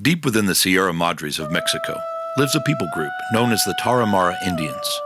Deep within the Sierra Madres of Mexico lives a people group known as the Tarahumara Indians.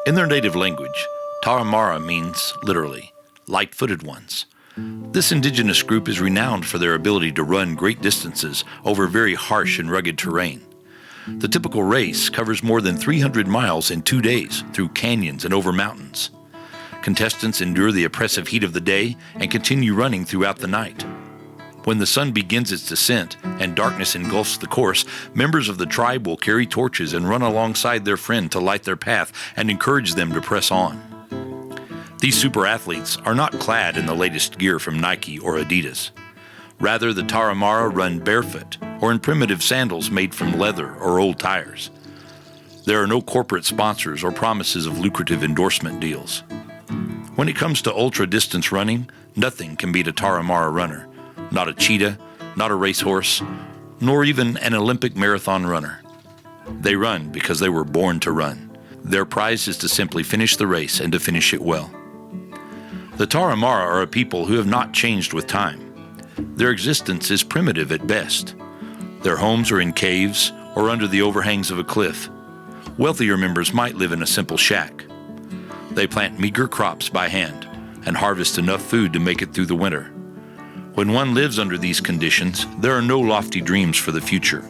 In their native language, Tarahumara means, literally, light-footed ones. This indigenous group is renowned for their ability to run great distances over very harsh and rugged terrain. The typical race covers more than 300 miles in 2 days through canyons and over mountains. Contestants endure the oppressive heat of the day and continue running throughout the night. When the sun begins its descent and darkness engulfs the course, members of the tribe will carry torches and run alongside their friend to light their path and encourage them to press on. These super athletes are not clad in the latest gear from Nike or Adidas. Rather, the Tarahumara run barefoot or in primitive sandals made from leather or old tires. There are no corporate sponsors or promises of lucrative endorsement deals. When it comes to ultra-distance running, nothing can beat a Tarahumara runner. Not a cheetah, not a racehorse, nor even an Olympic marathon runner. They run because they were born to run. Their prize is to simply finish the race and to finish it well. The Tarahumara are a people who have not changed with time. Their existence is primitive at best. Their homes are in caves or under the overhangs of a cliff. Wealthier members might live in a simple shack. They plant meager crops by hand and harvest enough food to make it through the winter. When one lives under these conditions, there are no lofty dreams for the future.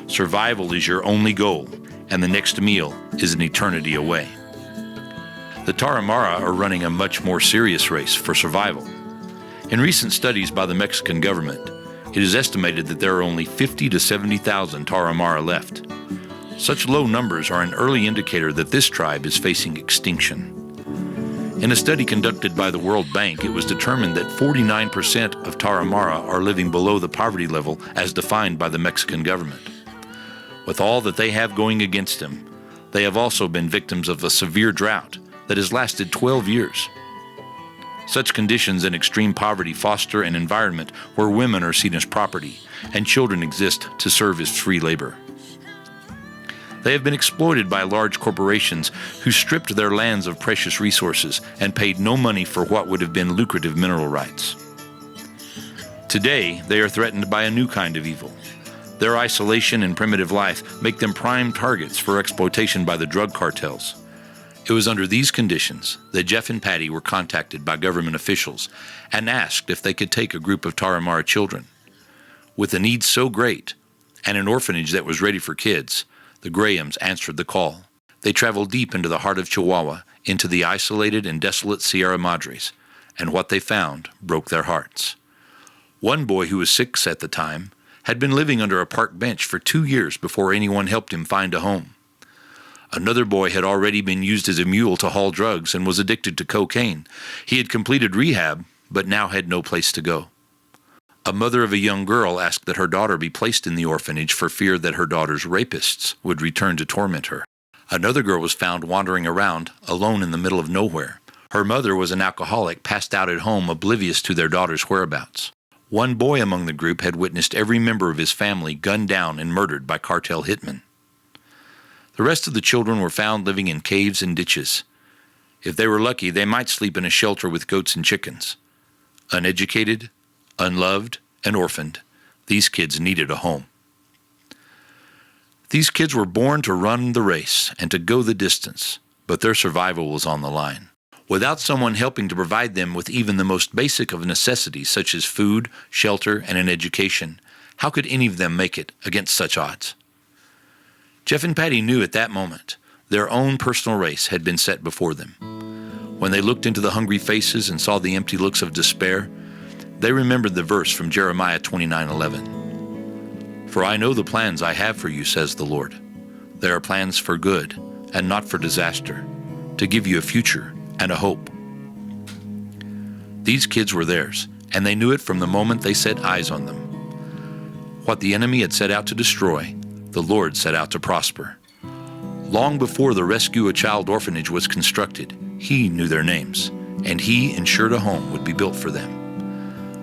Survival is your only goal, and the next meal is an eternity away. The Tarahumara are running a much more serious race for survival. In recent studies by the Mexican government, it is estimated that there are only 50 to 70,000 Tarahumara left. Such low numbers are an early indicator that this tribe is facing extinction. In a study conducted by the World Bank, it was determined that 49% of Tarahumara are living below the poverty level as defined by the Mexican government. With all that they have going against them, they have also been victims of a severe drought that has lasted 12 years. Such conditions and extreme poverty foster an environment where women are seen as property and children exist to serve as free labor. They have been exploited by large corporations who stripped their lands of precious resources and paid no money for what would have been lucrative mineral rights. Today, they are threatened by a new kind of evil. Their isolation and primitive life make them prime targets for exploitation by the drug cartels. It was under these conditions that Jeff and Patty were contacted by government officials and asked if they could take a group of Tarahumara children. With a need so great and an orphanage that was ready for kids, the Grahams answered the call. They traveled deep into the heart of Chihuahua, into the isolated and desolate Sierra Madres, and what they found broke their hearts. One boy, who was 6 at the time, had been living under a park bench for 2 years before anyone helped him find a home. Another boy had already been used as a mule to haul drugs and was addicted to cocaine. He had completed rehab, but now had no place to go. A mother of a young girl asked that her daughter be placed in the orphanage for fear that her daughter's rapists would return to torment her. Another girl was found wandering around, alone in the middle of nowhere. Her mother was an alcoholic, passed out at home, oblivious to their daughter's whereabouts. One boy among the group had witnessed every member of his family gunned down and murdered by cartel hitmen. The rest of the children were found living in caves and ditches. If they were lucky, they might sleep in a shelter with goats and chickens. Uneducated, unloved, and orphaned, these kids needed a home. These kids were born to run the race and to go the distance, but their survival was on the line. Without someone helping to provide them with even the most basic of necessities, such as food, shelter, and an education, how could any of them make it against such odds? Jeff and Patty knew at that moment their own personal race had been set before them. When they looked into the hungry faces and saw the empty looks of despair, they remembered the verse from Jeremiah 29:11. "For I know the plans I have for you, says the Lord. They are plans for good and not for disaster, to give you a future and a hope." These kids were theirs, and they knew it from the moment they set eyes on them. What the enemy had set out to destroy, the Lord set out to prosper. Long before the Rescue a Child orphanage was constructed, He knew their names, and He ensured a home would be built for them.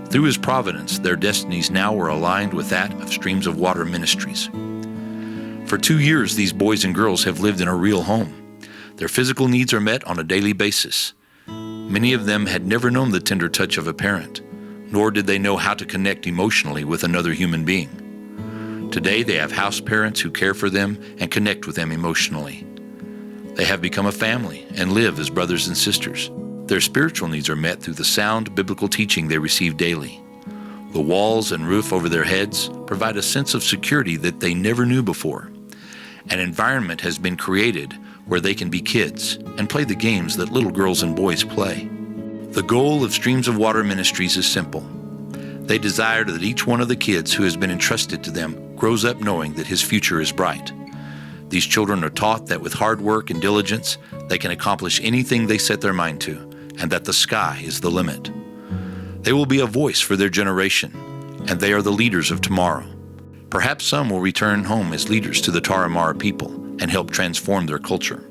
Through His providence, their destinies now were aligned with that of Streams of Water Ministries. For 2 years, these boys and girls have lived in a real home. Their physical needs are met on a daily basis. Many of them had never known the tender touch of a parent, nor did they know how to connect emotionally with another human being. Today they have house parents who care for them and connect with them emotionally. They have become a family and live as brothers and sisters. Their spiritual needs are met through the sound biblical teaching they receive daily. The walls and roof over their heads provide a sense of security that they never knew before. An environment has been created where they can be kids and play the games that little girls and boys play. The goal of Streams of Water Ministries is simple. They desire that each one of the kids who has been entrusted to them grows up knowing that his future is bright. These children are taught that with hard work and diligence, they can accomplish anything they set their mind to, and that the sky is the limit. They will be a voice for their generation, and they are the leaders of tomorrow. Perhaps some will return home as leaders to the Tarahumara people and help transform their culture.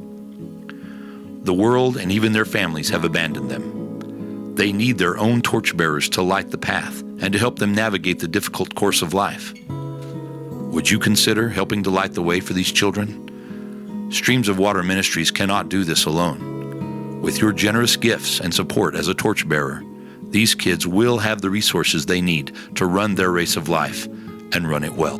The world and even their families have abandoned them. They need their own torchbearers to light the path and to help them navigate the difficult course of life. Would you consider helping to light the way for these children? Streams of Water Ministries cannot do this alone. With your generous gifts and support as a torchbearer, these kids will have the resources they need to run their race of life and run it well.